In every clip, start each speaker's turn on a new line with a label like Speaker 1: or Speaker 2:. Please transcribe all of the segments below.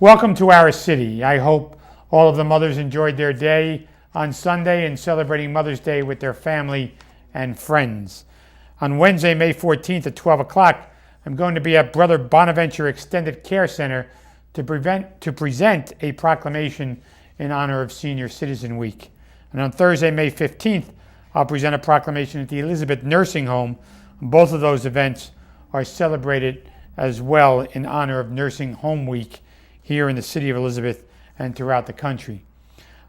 Speaker 1: Welcome to our city. I hope all of the mothers enjoyed their day on Sunday and celebrating Mother's Day with their family and friends. On Wednesday, May 14th at 12 o'clock, I'm going to be at Brother Bonaventure Extended Care Center to present a proclamation in honor of Senior Citizen Week. And on Thursday, May 15th, I'll present a proclamation at the Elizabeth Nursing Home. Both of those events are celebrated as well in honor of Nursing Home Week here in the city of Elizabeth and throughout the country.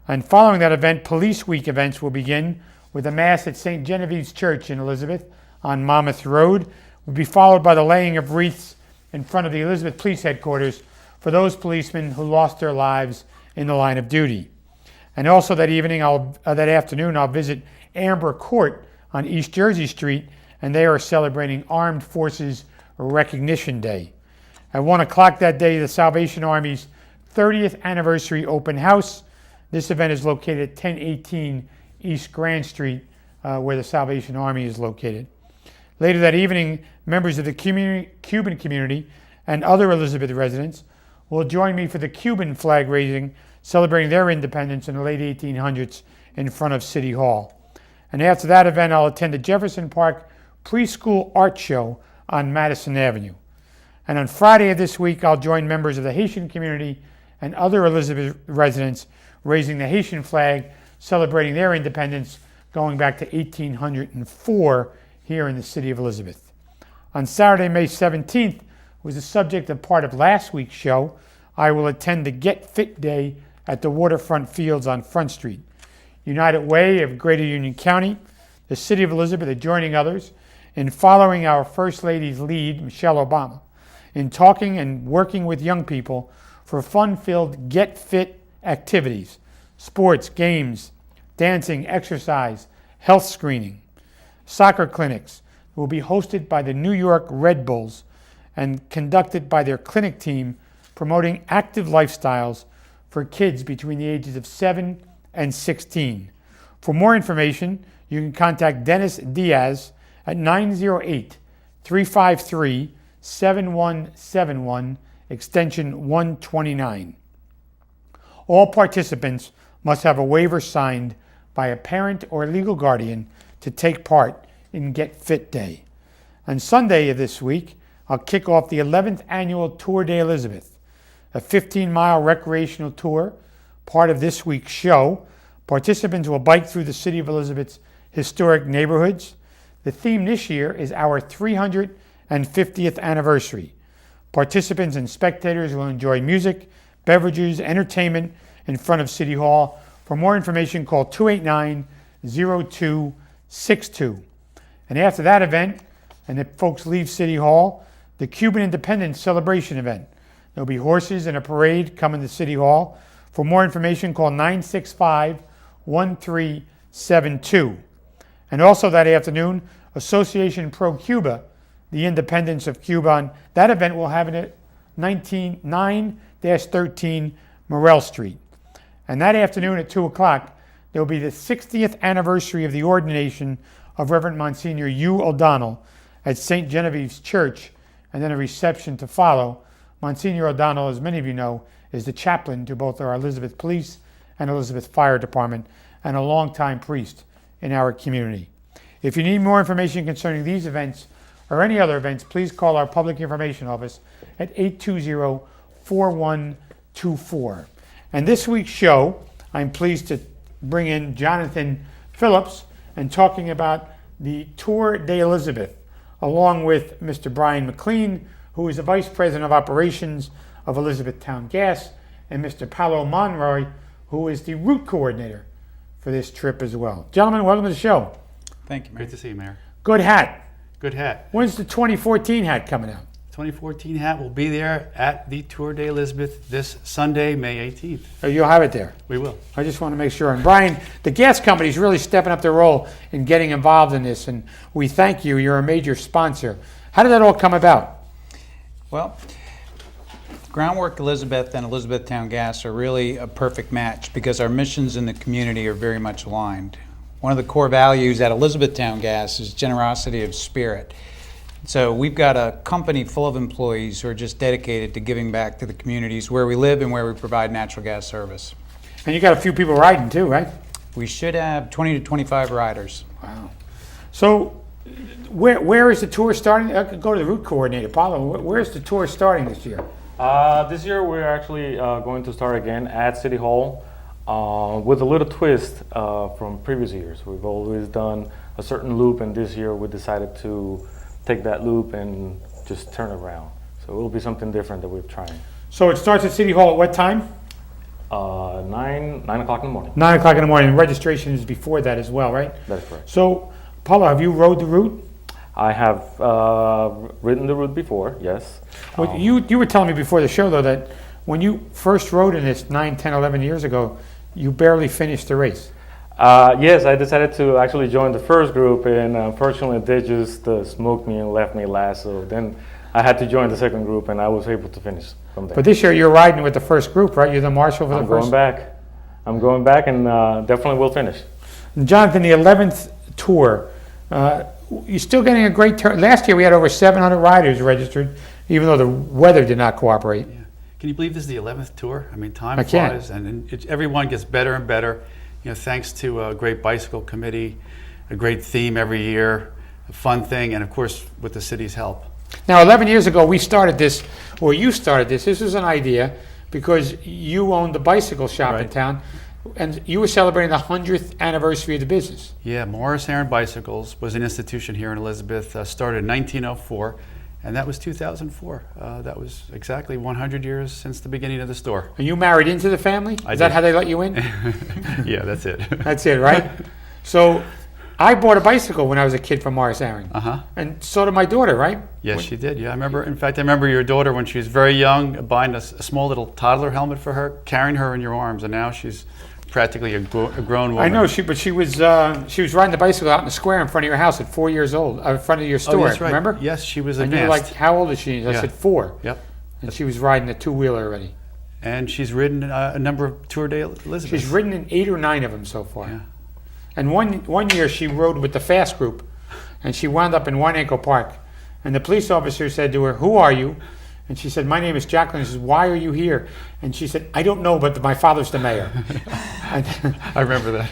Speaker 1: And following that event, Police Week events will begin with a Mass at St. Genevieve's Church in Elizabeth on Monmouth Road. Will be followed by the laying of wreaths in front of the Elizabeth Police Headquarters for those policemen who lost their lives in the line of duty. And also that afternoon, I'll visit Amber Court on East Jersey Street, and they are celebrating Armed Forces Recognition Day. At 1 o'clock that day, the Salvation Army's 30th anniversary open house. This event is located at 1018 East Grand Street, where the Salvation Army is located. Later that evening, members of the Cuban community and other Elizabeth residents will join me for the Cuban flag raising, celebrating their independence in the late 1800s in front of City Hall. And after that event, I'll attend the Jefferson Park Preschool Art Show on Madison Avenue. And on Friday of this week, I'll join members of the Haitian community and other Elizabeth residents raising the Haitian flag, celebrating their independence going back to 1804 here in the city of Elizabeth. On Saturday, May 17th, was the subject of part of last week's show. I will attend the Get Fit Day at the Waterfront Fields on Front Street. United Way of Greater Union County, the city of Elizabeth are joining others in following our First Lady's lead, Michelle Obama, in talking and working with young people for fun-filled Get Fit activities, sports, games, dancing, exercise, health screening. Soccer clinics will be hosted by the New York Red Bulls and conducted by their clinic team promoting active lifestyles for kids between the ages of 7 and 16. For more information, you can contact Dennis Diaz at 908-353-7171, extension 129. All participants must have a waiver signed by a parent or legal guardian to take part in Get Fit Day. On Sunday of this week, I'll kick off the 11th annual Tour de Elizabeth, a 15-mile recreational tour, part of this week's show. Participants will bike through the city of Elizabeth's historic neighborhoods. The theme this year is our 350th anniversary. Participants and spectators will enjoy music, beverages, entertainment in front of City Hall. For more information, call 289-0262. And after that event, and if folks leave City Hall, the Cuban Independence Celebration event. There'll be horses and a parade coming to City Hall. For more information, call 965-1372. And also that afternoon, Association Pro Cuba, the independence of Cuba. That event will happen at 9-13 Morell Street. And that afternoon at 2 o'clock, there will be the 60th anniversary of the ordination of Reverend Monsignor Hugh O'Donnell at St. Genevieve's Church, and then a reception to follow. Monsignor O'Donnell, as many of you know, is the chaplain to both our Elizabeth Police and Elizabeth Fire Department, and a longtime priest in our community. If you need more information concerning these events or any other events, please call our Public Information Office at 820-4124. And this week's show, I'm pleased to bring in Jonathan Phillips and talking about the Tour de Elizabeth, along with Mr. Brian McLean, who is the Vice President of Operations of Elizabethtown Gas, and Mr. Paolo Monroy, who is the route coordinator for this trip as well. Gentlemen, welcome to the show.
Speaker 2: Thank you, Mayor. Great to see you, Mayor.
Speaker 1: Good hat.
Speaker 2: Good hat.
Speaker 1: When's the 2014 hat coming out?
Speaker 2: 2014 hat will be there at the Tour de Elizabeth this Sunday, May 18th.
Speaker 1: Oh, you'll have it there?
Speaker 2: We will.
Speaker 1: I just want to make sure. And Brian, the gas company is really stepping up their role in getting involved in this, and we thank you. You're a major sponsor. How did that all come about?
Speaker 3: Well, Groundwork Elizabeth and Elizabethtown Gas are really a perfect match because our missions in the community are very much aligned. One of the core values at Elizabethtown Gas is generosity of spirit. So we've got a company full of employees who are just dedicated to giving back to the communities where we live and where we provide natural gas service.
Speaker 1: And you got a few people riding too, right?
Speaker 3: We should have 20 to 25 riders.
Speaker 1: Wow. So, where is the tour starting? I could go to the route coordinator, Paulo. Where's the tour starting this year?
Speaker 4: This year we're actually going to start again at City Hall with a little twist from previous years. We've always done a certain loop, and this year we decided to take that loop and just turn it around. So it will be something different that we're trying.
Speaker 1: So it starts at City Hall at what time?
Speaker 4: 9 o'clock in the morning.
Speaker 1: 9 o'clock in the morning. Registration is before that as well, right?
Speaker 4: That is correct.
Speaker 1: So, Paulo, have you rode the route?
Speaker 4: I have ridden the route before, yes.
Speaker 1: Well, you were telling me before the show, though, that when you first rode in this 9, 10, 11 years ago, you barely finished the race.
Speaker 4: Yes, I decided to actually join the first group, and unfortunately they just smoked me and left me last. So then I had to join the second group, and I was able to finish from there.
Speaker 1: But this year you're riding with the first group, right? You're the marshal for the
Speaker 4: I'm
Speaker 1: first.
Speaker 4: going back. I'm going back, and definitely will finish.
Speaker 1: Jonathan, the 11th tour, you're still getting a great turn. Last year we had over 700 riders registered, even though the weather did not cooperate.
Speaker 2: Yeah. Can you believe this is the 11th tour? I mean, time
Speaker 1: I can't.
Speaker 2: flies, and everyone gets better and better. You know, thanks to a great bicycle committee, a great theme every year, a fun thing, and of course with the city's help.
Speaker 1: Now, 11 years ago, we started this, or you started this. This was an idea because you owned the bicycle shop in
Speaker 2: Right.
Speaker 1: town, and you were celebrating the 100th anniversary of the business.
Speaker 2: Yeah, Morris Aaron Bicycles was an institution here in Elizabeth, started in 1904, and that was 2004. That was exactly 100 years since the beginning of the store.
Speaker 1: And you married into the family?
Speaker 2: I
Speaker 1: Is that
Speaker 2: did.
Speaker 1: how they let you in?
Speaker 2: Yeah, that's it.
Speaker 1: That's it, right? So, I bought a bicycle when I was a kid from Morris Aaron.
Speaker 2: Uh-huh.
Speaker 1: And so did my daughter, right?
Speaker 2: Yes, she did. Yeah, I remember. In fact, I remember your daughter when she was very young, buying a small little toddler helmet for her, carrying her in your arms, and now she's practically a grown woman.
Speaker 1: I know, but she was riding the bicycle out in the square in front of your house at 4 years old, in front of your
Speaker 2: Oh,
Speaker 1: store.
Speaker 2: that's right.
Speaker 1: Remember?
Speaker 2: Yes, she was
Speaker 1: And you were
Speaker 2: advanced.
Speaker 1: like, "How old is she?" And I
Speaker 2: Yeah.
Speaker 1: said 4,
Speaker 2: Yep.
Speaker 1: and she was riding a 2-wheeler already.
Speaker 2: And she's ridden a number of Tour de Elizabeth.
Speaker 1: She's ridden in 8 or 9 of them so far.
Speaker 2: Yeah.
Speaker 1: And one year she rode with the fast group, and she wound up in One Ankle Park. And the police officer said to her, "Who are you?" And she said, "My name is Jacqueline." He says, "Why are you here?" And she said, "I don't know, but my father's the mayor." and,
Speaker 2: I remember that.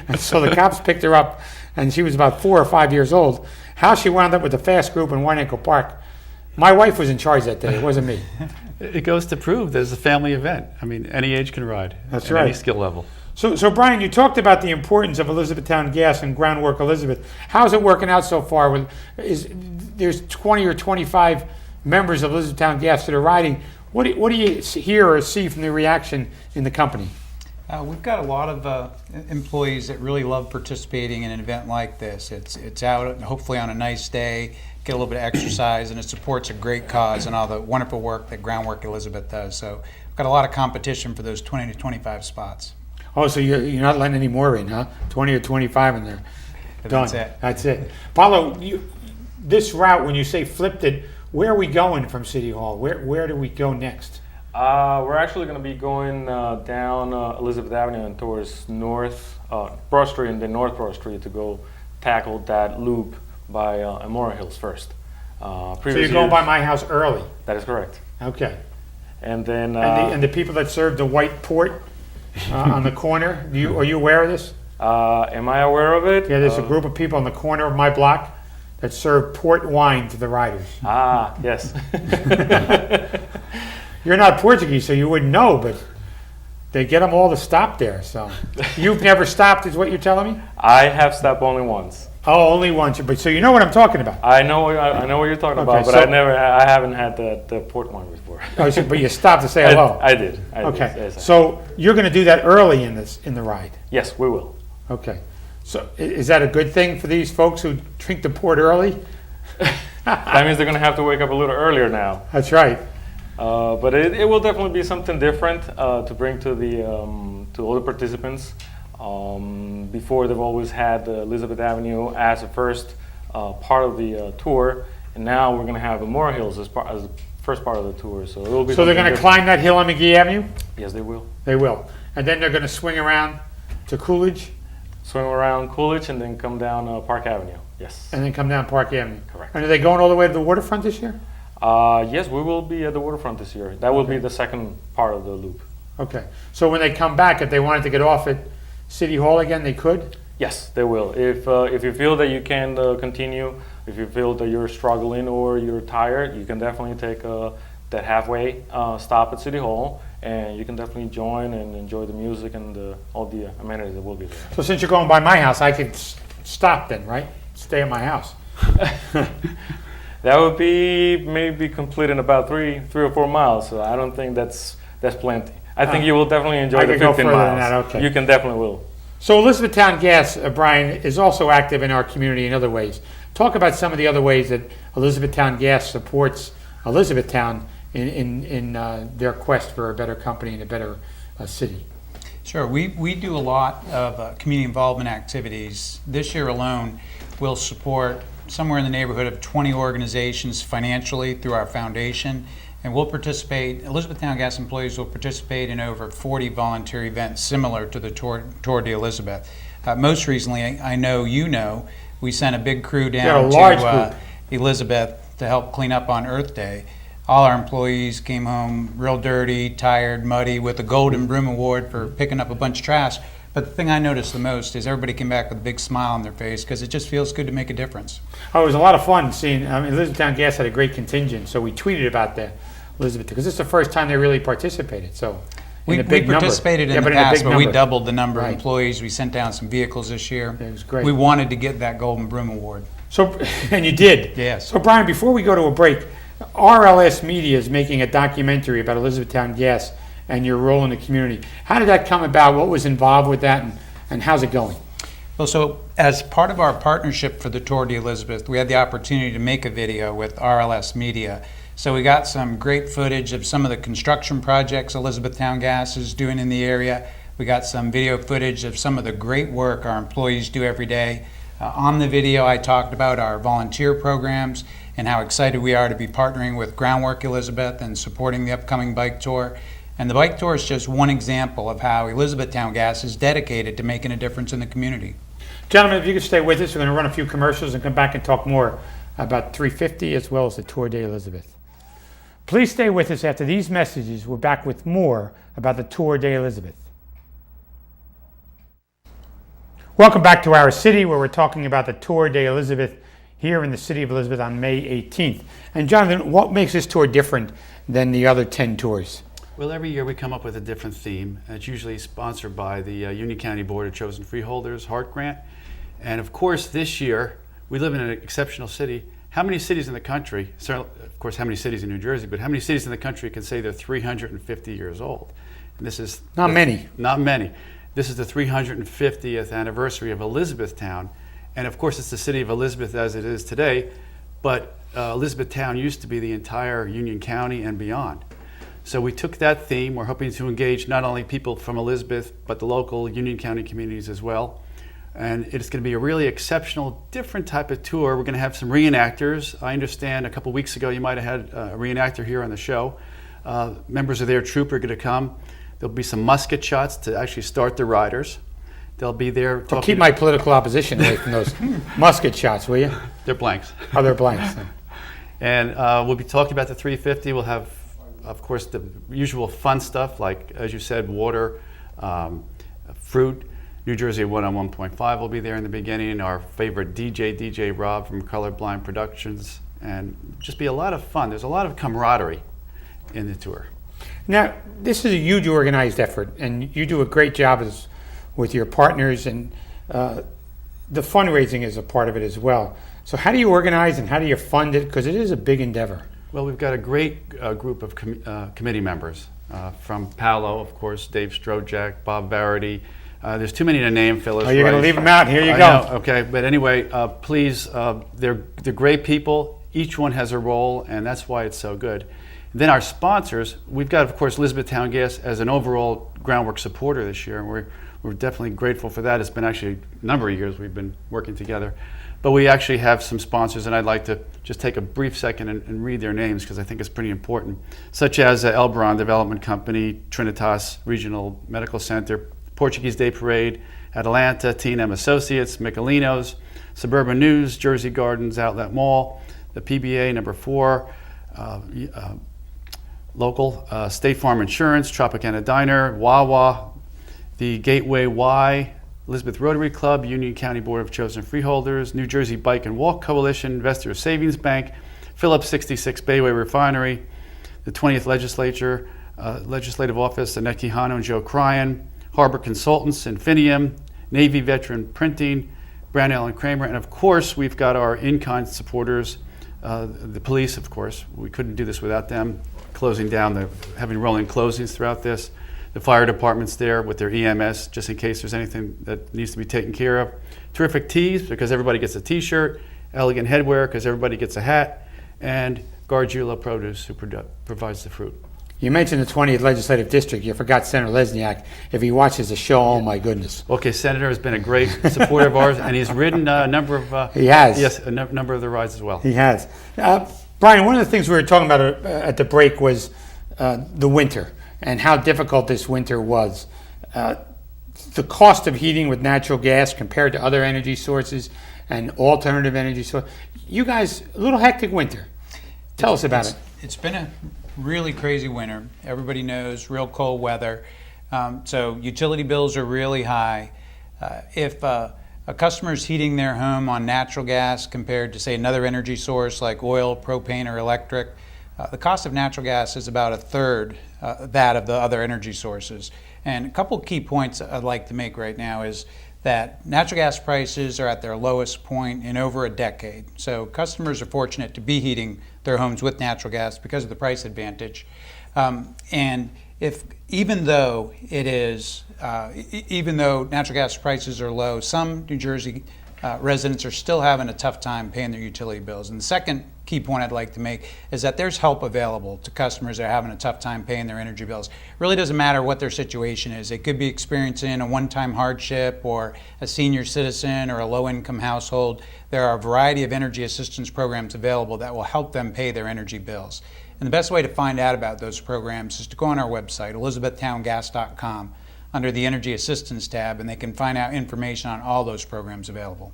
Speaker 1: and so the cops picked her up, and she was about 4 or 5 years old. How she wound up with the fast group in One Ankle Park. My wife was in charge that day. It wasn't me.
Speaker 2: It goes to prove there's a family event. I mean, any age can ride.
Speaker 1: That's
Speaker 2: at any
Speaker 1: right.
Speaker 2: skill level.
Speaker 1: So Brian, you talked about the importance of Elizabethtown Gas and Groundwork Elizabeth. How's it working out so far? There's 20 or 25 members of Elizabethtown Gas that are riding. What do you hear or see from the reaction in the company?
Speaker 3: We've got a lot of employees that really love participating in an event like this. It's out hopefully on a nice day, get a little bit of exercise, and it supports a great cause and all the wonderful work that Groundwork Elizabeth does. So we've got a lot of competition for those 20 to 25 spots.
Speaker 1: Oh, so you're not letting any more in, huh? 20 or 25 in there.
Speaker 3: That's
Speaker 1: Done.
Speaker 3: it.
Speaker 1: That's it. Paulo, this route, when you say flipped it, where are we going from City Hall? Where do we go next?
Speaker 4: We're actually going to be going down Elizabeth Avenue and towards Broad Street and then North Broad Street to go tackle that loop by Amora Hills first.
Speaker 1: So you're going by my house early.
Speaker 4: That is correct.
Speaker 1: Okay.
Speaker 4: And then
Speaker 1: And the people that serve the white port on the corner, are you aware of this?
Speaker 4: am I aware of it?
Speaker 1: Yeah, there's a group of people on the corner of my block that serve port wine to the riders.
Speaker 4: Yes.
Speaker 1: You're not Portuguese, so you wouldn't know, but they get them all to stop there. So you've never stopped, is what you're telling me?
Speaker 4: I have stopped only once.
Speaker 1: Oh, only once. But so you know what I'm talking about.
Speaker 4: I know what you're talking
Speaker 1: Okay,
Speaker 4: about, but
Speaker 1: so-
Speaker 4: I haven't had the port wine before.
Speaker 1: Oh, but you stopped to say hello.
Speaker 4: I did. I did.
Speaker 1: Okay.
Speaker 4: Yes,
Speaker 1: So you're going to do that early in the ride.
Speaker 4: yes, we will.
Speaker 1: Okay. So is that a good thing for these folks who drink the port early?
Speaker 4: That means they're going to have to wake up a little earlier now.
Speaker 1: That's right.
Speaker 4: But it will definitely be something different to bring to the to all the participants. Before they've always had Elizabeth Avenue as the first part of the tour, and now we're going to have Amora Hills as the first part of the tour. So it will be.
Speaker 1: So they're
Speaker 4: something
Speaker 1: going to
Speaker 4: different.
Speaker 1: climb that hill on McGee Avenue?
Speaker 4: Yes, they will.
Speaker 1: They will. And then they're going to swing around to Coolidge?
Speaker 4: Swing around Coolidge and then come down Park Avenue. Yes.
Speaker 1: and then come down Park Avenue.
Speaker 4: Correct.
Speaker 1: And are they going all the way to the waterfront this year?
Speaker 4: Yes, we will be at the waterfront this year. That will be the second part of the loop.
Speaker 1: Okay. So when they come back, if they wanted to get off at City Hall again, they could?
Speaker 4: Yes, they will. If you feel that you can continue, if you feel that you're struggling or you're tired, you can definitely take that halfway stop at City Hall, and you can definitely join and enjoy the music and all the amenities that will be there.
Speaker 1: So since you're going by my house, I could stop then, right? Stay at my house.
Speaker 4: That would be maybe complete in about three or 4 miles. So I don't think that's plenty. I think you will definitely enjoy
Speaker 1: I
Speaker 4: the
Speaker 1: could go
Speaker 4: 15
Speaker 1: further
Speaker 4: miles.
Speaker 1: than that, okay.
Speaker 4: You can definitely will.
Speaker 1: So Elizabethtown Gas, Brian, is also active in our community in other ways. Talk about some of the other ways that Elizabethtown Gas supports Elizabethtown in their quest for a better company and a better city.
Speaker 3: Sure. We do a lot of community involvement activities. This year alone, we'll support somewhere in the neighborhood of 20 organizations financially through our foundation. And we'll participate, Elizabethtown Gas employees will participate in over 40 volunteer events similar to the Tour de Elizabeth. Most recently, I know you know, we sent a big crew down
Speaker 1: large
Speaker 3: to Elizabeth to help clean up on Earth Day. All our employees came home real dirty, tired, muddy, with a Golden Broom Award for picking up a bunch of trash. But the thing I noticed the most is everybody came back with a big smile on their face because it just feels good to make a difference.
Speaker 1: Oh, it was a lot of fun seeing, Elizabethtown Gas had a great contingent, so we tweeted about that, Elizabeth, because this is the first time they really participated, so in a big
Speaker 3: we
Speaker 1: number.
Speaker 3: participated in
Speaker 1: Yeah,
Speaker 3: the
Speaker 1: but in a
Speaker 3: past,
Speaker 1: big
Speaker 3: but we
Speaker 1: number.
Speaker 3: doubled the number
Speaker 1: Right.
Speaker 3: of employees. We sent down some vehicles this year.
Speaker 1: It was great.
Speaker 3: We wanted to get that Golden Broom Award.
Speaker 1: So, and you did.
Speaker 3: Yes.
Speaker 1: So Brian, before we go to a break, RLS Media is making a documentary about Elizabethtown Gas and your role in the community. How did that come about? What was involved with that, and how's it going?
Speaker 3: Well, so as part of our partnership for the Tour de Elizabeth, we had the opportunity to make a video with RLS Media. So we got some great footage of some of the construction projects Elizabethtown Gas is doing in the area. We got some video footage of some of the great work our employees do every day. On the video, I talked about our volunteer programs and how excited we are to be partnering with Groundwork Elizabeth and supporting the upcoming bike tour. And the bike tour is just one example of how Elizabethtown Gas is dedicated to making a difference in the community.
Speaker 1: Gentlemen, if you could stay with us, we're going to run a few commercials and come back and talk more about 350 as well as the Tour de Elizabeth. Please stay with us after these messages. We're back with more about the Tour de Elizabeth. Welcome back to our city, where we're talking about the Tour de Elizabeth here in the city of Elizabeth on May 18th. And Jonathan, what makes this tour different than the other 10 tours?
Speaker 2: Well, every year we come up with a different theme. It's usually sponsored by the Union County Board of Chosen Freeholders, Hart Grant. And of course, this year, we live in an exceptional city. How many cities in the country, of course, how many cities in New Jersey, but how many cities in the country can say they're 350 years old? And this is
Speaker 1: Not many.
Speaker 2: Not many. This is the 350th anniversary of Elizabethtown. And of course, it's the city of Elizabeth as it is today, but Elizabethtown used to be the entire Union County and beyond. So we took that theme. We're hoping to engage not only people from Elizabeth, but the local Union County communities as well. And it's going to be a really exceptional, different type of tour. We're going to have some reenactors. I understand a couple weeks ago you might have had a reenactor here on the show. Members of their troupe are going to come. There'll be some musket shots to actually start the riders. They'll be there.
Speaker 1: So keep my political opposition away from those musket shots, will you?
Speaker 2: They're blanks.
Speaker 1: Oh, they're blanks.
Speaker 2: And we'll be talking about the 350. We'll have, of course, the usual fun stuff like, as you said, water, fruit. New Jersey 101.5 will be there in the beginning. Our favorite DJ Rob from Colorblind Productions. And just be a lot of fun. There's a lot of camaraderie in the tour.
Speaker 1: Now, this is a huge organized effort, and you do a great job with your partners, and the fundraising is a part of it as well. So how do you organize and how do you fund it? Because it is a big endeavor.
Speaker 2: Well, we've got a great group of committee members from Palo, of course, Dave Strojak, Bob Varity. There's too many to name, Phyllis.
Speaker 1: Oh, you're going to leave them out. Here you
Speaker 2: I
Speaker 1: go.
Speaker 2: know, okay, but anyway, please, they're great people. Each one has a role, and that's why it's so good. Then our sponsors, we've got, of course, Elizabethtown Gas as an overall Groundwork supporter this year, and we're definitely grateful for that. It's been actually a number of years we've been working together. But we actually have some sponsors, and I'd like to just take a brief second and read their names because I think it's pretty important, such as Elbron Development Company, Trinitas Regional Medical Center, Portuguese Day Parade, Atalanta, T&M Associates, Michelinos, Suburban News, Jersey Gardens Outlet Mall, the PBA number 4, local, State Farm Insurance, Tropicana Diner, Wawa, the Gateway Y, Elizabeth Rotary Club, Union County Board of Chosen Freeholders, New Jersey Bike and Walk Coalition, Investor Savings Bank, Phillips 66 Bayway Refinery, the 20th Legislative Office, Annette Quijano and Joe Cryan, Harbor Consultants, Infinium, Navy Veteran Printing, Brownell and Kramer, and of course we've got our in-kind supporters, the police, of course. We couldn't do this without them, closing down, having rolling closings throughout this. The fire department's there with their EMS, just in case there's anything that needs to be taken care of. Terrific tees, because everybody gets a t-shirt. Elegant headwear, because everybody gets a hat. And Gargiulo Produce, who provides the fruit.
Speaker 1: You mentioned the 20th Legislative District. You forgot Senator Lesniak. If he watches the show, oh my goodness.
Speaker 2: Okay, Senator has been a great supporter of ours, and he's ridden a number of...
Speaker 1: He has.
Speaker 2: Yes, a number of the rides as well.
Speaker 1: He has. Brian, one of the things we were talking about at the break was the winter and how difficult this winter was. The cost of heating with natural gas compared to other energy sources and alternative energy sources. You guys, a little hectic winter. Tell us about it.
Speaker 3: It's been a really crazy winter. Everybody knows, real cold weather. So utility bills are really high. If a customer's heating their home on natural gas compared to, say, another energy source like oil, propane, or electric, the cost of natural gas is about a third that of the other energy sources. And a couple key points I'd like to make right now is that natural gas prices are at their lowest point in over a decade. So customers are fortunate to be heating their homes with natural gas because of the price advantage. And even though natural gas prices are low, some New Jersey residents are still having a tough time paying their utility bills. And the second key point I'd like to make is that there's help available to customers that are having a tough time paying their energy bills. It really doesn't matter what their situation is. They could be experiencing a one-time hardship or a senior citizen or a low-income household. There are a variety of energy assistance programs available that will help them pay their energy bills. And the best way to find out about those programs is to go on our website, elizabethtowngas.com, under the Energy Assistance tab, and they can find out information on all those programs available.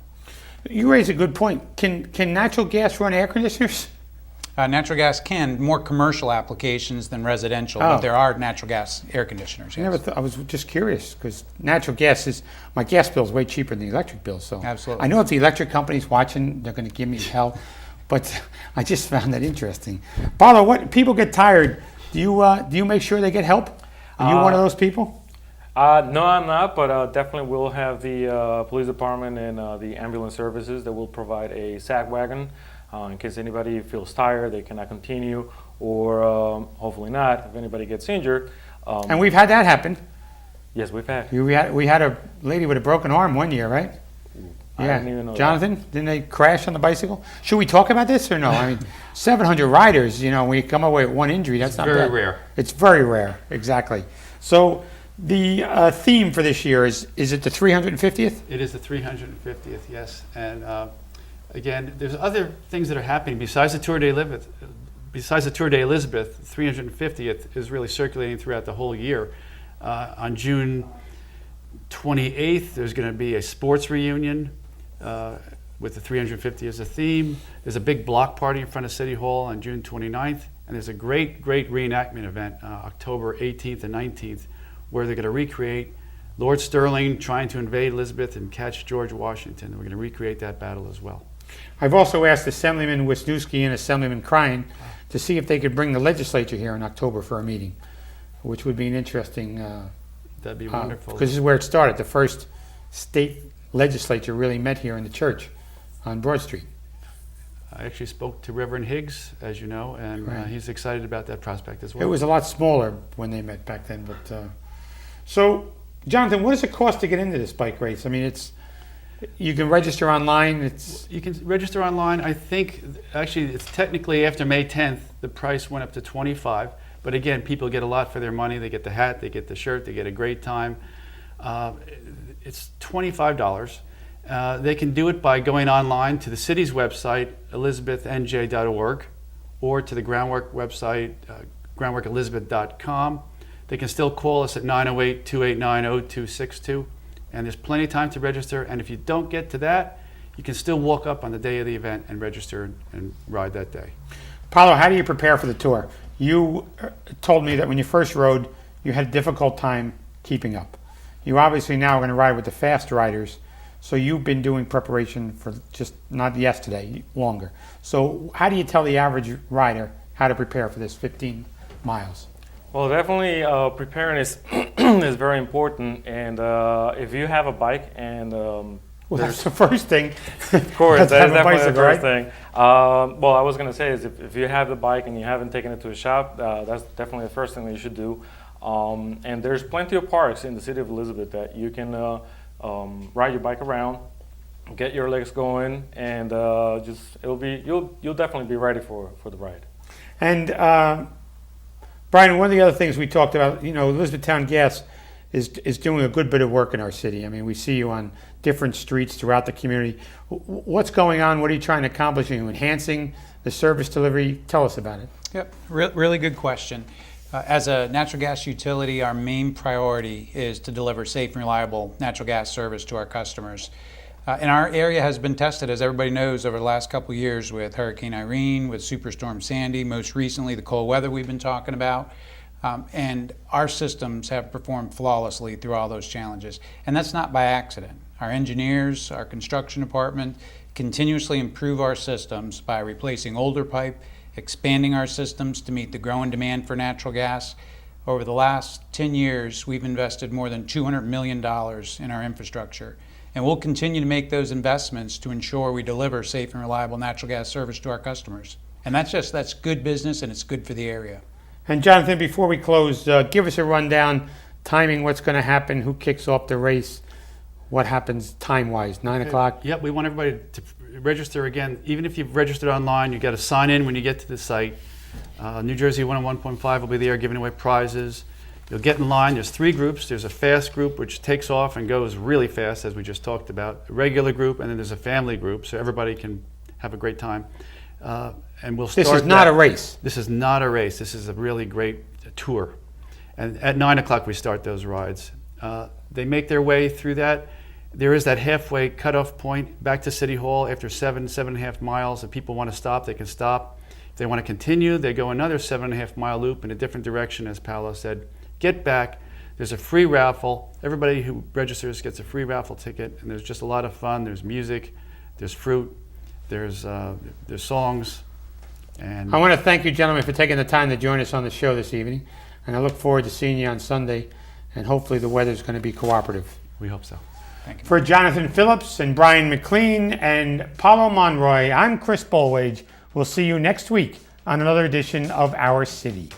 Speaker 1: You raise a good point. Can natural gas run air conditioners?
Speaker 3: Natural gas can, more commercial applications than residential,
Speaker 1: Oh.
Speaker 3: but there are natural gas air conditioners. Yes.
Speaker 1: I was just curious because natural gas my gas bill is way cheaper than the electric bill. So
Speaker 3: Absolutely.
Speaker 1: I know if the electric company's watching, they're going to give me hell, but I just found that interesting. Paolo, what people get tired? Do you make sure they get help? Are you one of those people?
Speaker 4: No, I'm not, but definitely we'll have the police department and the ambulance services that will provide a SAG wagon in case anybody feels tired, they cannot continue, or hopefully not, if anybody gets injured.
Speaker 1: And we've had that happen.
Speaker 4: Yes, we've had.
Speaker 1: We had a lady with a broken arm one year, right?
Speaker 4: I didn't even know
Speaker 1: Jonathan, didn't they crash on the bicycle? Should we talk about this or no? I mean, 700 riders, when you come away with one injury, that's not
Speaker 2: very
Speaker 1: bad.
Speaker 2: rare.
Speaker 1: It's very rare, exactly. So the theme for this year is it the 350th?
Speaker 2: It is the 350th, yes. And again, there's other things that are happening besides the Tour de Elizabeth. Besides the Tour de Elizabeth, 350th is really circulating throughout the whole year. On June 28th, there's going to be a sports reunion with the 350 as a theme. There's a big block party in front of City Hall on June 29th. And there's a great reenactment event October 18th and 19th, where they're going to recreate Lord Stirling trying to invade Elizabeth and catch George Washington. We're going to recreate that battle as well.
Speaker 1: I've also asked Assemblyman Wisniewski and Assemblyman Cryan to see if they could bring the legislature here in October for a meeting, which would be an interesting...
Speaker 2: That'd be wonderful.
Speaker 1: Because this is where it started. The first state legislature really met here in the church on Broad Street.
Speaker 2: I actually spoke to Reverend Higgs, as you know, and
Speaker 1: Right.
Speaker 2: he's excited about that prospect as well.
Speaker 1: It was a lot smaller when they met back then. But so, Jonathan, what does it cost to get into this bike race? I mean, you can register online.
Speaker 2: You can register online. I think, actually, it's technically after May 10th, the price went up to $25. But again, people get a lot for their money. They get the hat, they get the shirt, they get a great time. It's $25. They can do it by going online to the city's website, elizabethnj.org, or to the Groundwork website, groundworkelizabeth.com. They can still call us at 908-289-0262, and there's plenty of time to register. And if you don't get to that, you can still walk up on the day of the event and register and ride that day.
Speaker 1: Paulo, how do you prepare for the tour? You told me that when you first rode, you had a difficult time keeping up. You obviously now are going to ride with the fast riders, so you've been doing preparation for just not yesterday, longer. So how do you tell the average rider how to prepare for this 15 miles?
Speaker 4: Well, definitely preparing is is very important, and if you have a bike and
Speaker 1: Well, that's the first thing.
Speaker 4: of course,
Speaker 1: Let's
Speaker 4: that
Speaker 1: have
Speaker 4: is
Speaker 1: a
Speaker 4: definitely the
Speaker 1: bicycle,
Speaker 4: first
Speaker 1: right?
Speaker 4: thing. Well, I was going to say is if you have the bike and you haven't taken it to a shop, that's definitely the first thing that you should do. And there's plenty of parks in the city of Elizabeth that you can ride your bike around, get your legs going, and you'll definitely be ready for the ride.
Speaker 1: And Brian, one of the other things we talked about, Elizabethtown Gas is doing a good bit of work in our city. I mean, we see you on different streets throughout the community. What's going on? What are you trying to accomplish? Are you enhancing the service delivery? Tell us about it.
Speaker 3: Yep, really good question. As a natural gas utility, our main priority is to deliver safe and reliable natural gas service to our customers. And our area has been tested, as everybody knows, over the last couple of years with Hurricane Irene, with Superstorm Sandy, most recently the cold weather we've been talking about. And our systems have performed flawlessly through all those challenges. And that's not by accident. Our engineers, our construction department continuously improve our systems by replacing older pipe, expanding our systems to meet the growing demand for natural gas. Over the last 10 years, we've invested more than $200 million in our infrastructure. And we'll continue to make those investments to ensure we deliver safe and reliable natural gas service to our customers. And that's good business, and it's good for the area.
Speaker 1: And Jonathan, before we close, give us a rundown, timing, what's going to happen, who kicks off the race, what happens time-wise, 9 o'clock?
Speaker 2: Yep, we want everybody to register again. Even if you've registered online, you've got to sign in when you get to the site. New Jersey 101.5 will be there giving away prizes. You'll get in line. There's 3 groups. There's a fast group, which takes off and goes really fast, as we just talked about. A regular group, and then there's a family group, so everybody can have a great time. And we'll start.
Speaker 1: This is not a race.
Speaker 2: This is not a race. This is a really great tour. And at 9 o'clock, we start those rides. They make their way through that. There is that halfway cutoff point back to City Hall after 7.5 miles. If people want to stop, they can stop. If they want to continue, they go another 7.5 mile loop in a different direction, as Paolo said. Get back. There's a free raffle. Everybody who registers gets a free raffle ticket, and there's just a lot of fun. There's music, there's fruit, there's songs. And
Speaker 1: I want to thank you, gentlemen, for taking the time to join us on the show this evening. And I look forward to seeing you on Sunday, and hopefully the weather's going to be cooperative.
Speaker 2: we hope so.
Speaker 3: Thank you.
Speaker 1: For Jonathan Phillips and Brian McLean and Paulo Monroy, I'm Chris Bolwage. We'll see you next week on another edition of Our City.